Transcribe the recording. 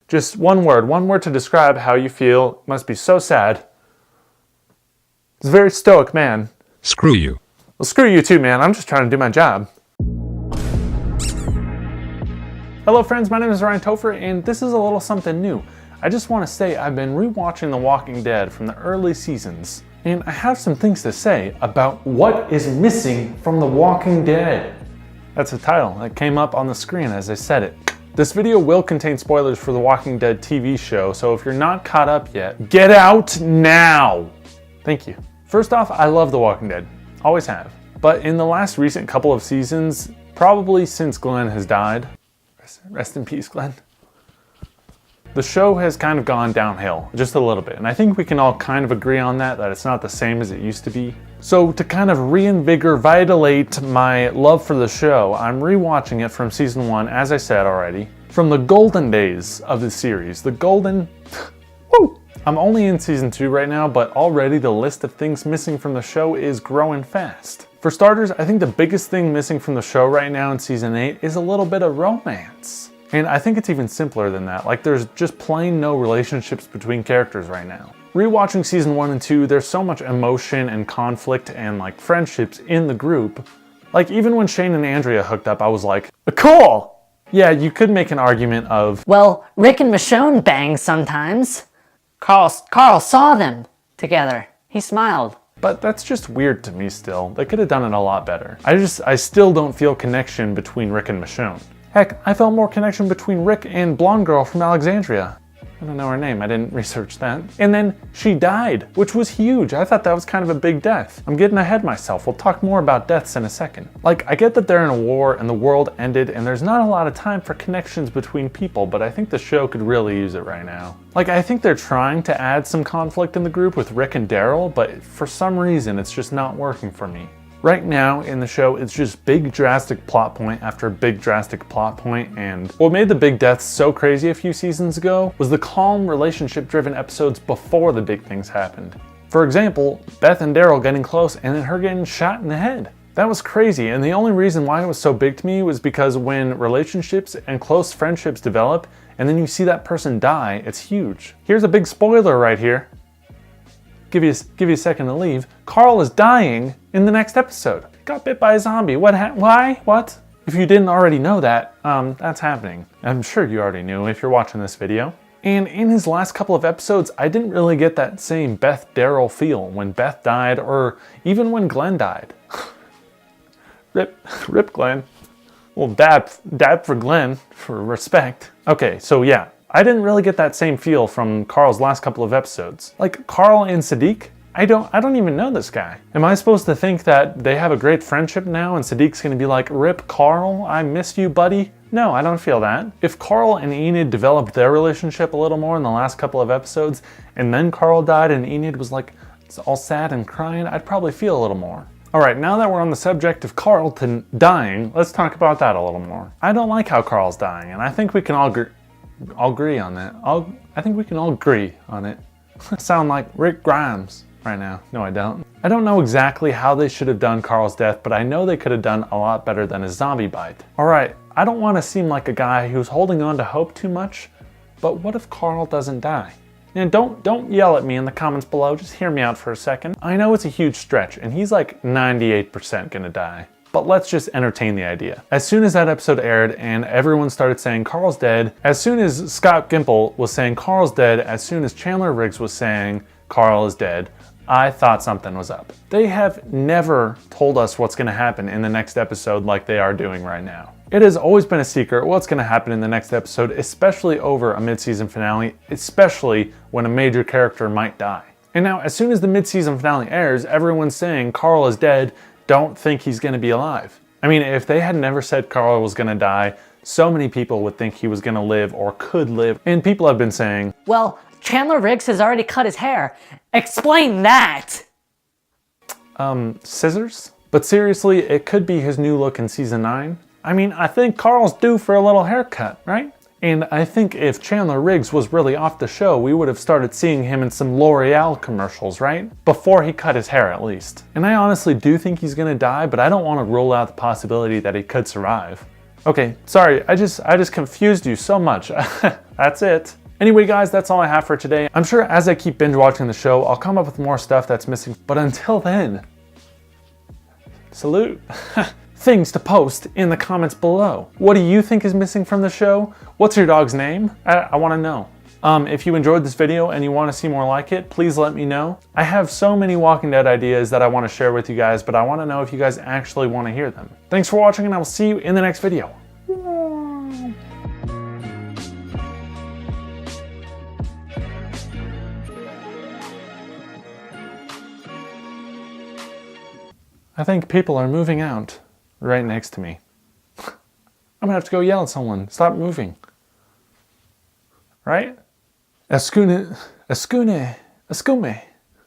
Just one word to describe how you feel. It must be so sad. It's a very stoic man. Screw you. Well, screw you too, man. I'm just trying to do my job. Hello friends, my name is RyanTopherr, and this is a little something new. I just want to say I've been rewatching The Walking Dead from the early seasons, and I have some things to say about what is missing from The Walking Dead. That's the title that came up on the screen as I said it. This video will contain spoilers for The Walking Dead TV show, so if you're not caught up yet, get out now! Thank you. First off, I love The Walking Dead. Always have. But in the last recent couple of seasons, probably since Glenn has died, rest in peace, Glenn, the show has kind of gone downhill just a little bit. And I think we can all kind of agree on that it's not the same as it used to be. So to kind of reinvigorate my love for the show, I'm rewatching it from season 1, as I said already, from the golden days of the series. The golden, woo! I'm only in season 2 right now, but already the list of things missing from the show is growing fast. For starters, I think the biggest thing missing from the show right now in season 8 is a little bit of romance. And I think it's even simpler than that. Like, there's just plain no relationships between characters right now. Rewatching season 1 and 2, there's so much emotion and conflict and like friendships in the group. Like, even when Shane and Andrea hooked up, I was like, cool! Yeah, you could make an argument of, well, Rick and Michonne bang sometimes. Carl saw them together. He smiled. but that's just weird to me still. They could have done it a lot better. I still don't feel connection between Rick and Michonne. Heck, I felt more connection between Rick and blonde girl from Alexandria. I don't know her name, I didn't research that. And then she died, which was huge. I thought that was kind of a big death. I'm getting ahead myself. We'll talk more about deaths in a second. Like, I get that they're in a war and the world ended and there's not a lot of time for connections between people, but I think the show could really use it right now. Like, I think they're trying to add some conflict in the group with Rick and Daryl, but for some reason it's just not working for me. Right now in the show, it's just big drastic plot point after big drastic plot point, and what made the big deaths so crazy a few seasons ago was the calm relationship driven episodes before the big things happened. For example, Beth and Daryl getting close and then her getting shot in the head. That was crazy, and the only reason why it was so big to me was because when relationships and close friendships develop and then you see that person die, it's huge. Here's a big spoiler right here. Give you a second to leave. Carl is dying in the next episode. Got bit by a zombie. Why? What? If you didn't already know that, that's happening. I'm sure you already knew if you're watching this video. And in his last couple of episodes, I didn't really get that same Beth-Daryl feel when Beth died or even when Glenn died. Rip Glenn. Well, dab for Glenn, for respect. Okay, so yeah. I didn't really get that same feel from Carl's last couple of episodes. Like Carl and Sadiq, I don't even know this guy. Am I supposed to think that they have a great friendship now and Sadiq's gonna be like, "Rip Carl, I miss you, buddy"? No, I don't feel that. If Carl and Enid developed their relationship a little more in the last couple of episodes, and then Carl died and Enid was like all sad and crying, I'd probably feel a little more. Alright, now that we're on the subject of Carlton dying, let's talk about that a little more. I don't like how Carl's dying, and I think we can all agree on that. I think we can all agree on it. I sound like Rick Grimes right now. No, I don't. I don't know exactly how they should have done Carl's death, but I know they could have done a lot better than a zombie bite. Alright, I don't want to seem like a guy who's holding on to hope too much, but what if Carl doesn't die? And don't yell at me in the comments below, just hear me out for a second. I know it's a huge stretch, and he's like 98% gonna die. But let's just entertain the idea. As soon as that episode aired and everyone started saying Carl's dead, as soon as Scott Gimple was saying Carl's dead, as soon as Chandler Riggs was saying Carl is dead, I thought something was up. They have never told us what's gonna happen in the next episode like they are doing right now. It has always been a secret what's gonna happen in the next episode, especially over a mid-season finale, especially when a major character might die. And now, as soon as the mid-season finale airs, everyone's saying Carl is dead, don't think he's gonna be alive. I mean, if they had never said Carl was gonna die, so many people would think he was gonna live or could live. And people have been saying, well, Chandler Riggs has already cut his hair. Explain that! Scissors? But seriously, it could be his new look in season 9. I mean, I think Carl's due for a little haircut, right? And I think if Chandler Riggs was really off the show, we would have started seeing him in some L'Oreal commercials, right? Before he cut his hair, at least. And I honestly do think he's gonna die, but I don't want to rule out the possibility that he could survive. Okay, sorry, I just confused you so much. That's it. Anyway, guys, that's all I have for today. I'm sure as I keep binge watching the show, I'll come up with more stuff that's missing. But until then, salute. Things to post in the comments below. What do you think is missing from the show? What's your dog's name? I want to know. If you enjoyed this video and you want to see more like it, please let me know. I have so many Walking Dead ideas that I want to share with you guys, but I want to know if you guys actually want to hear them. Thanks for watching, and I will see you in the next video. I think people are moving out right next to me. I'm gonna have to go yell at someone. Stop moving. Right? Escune.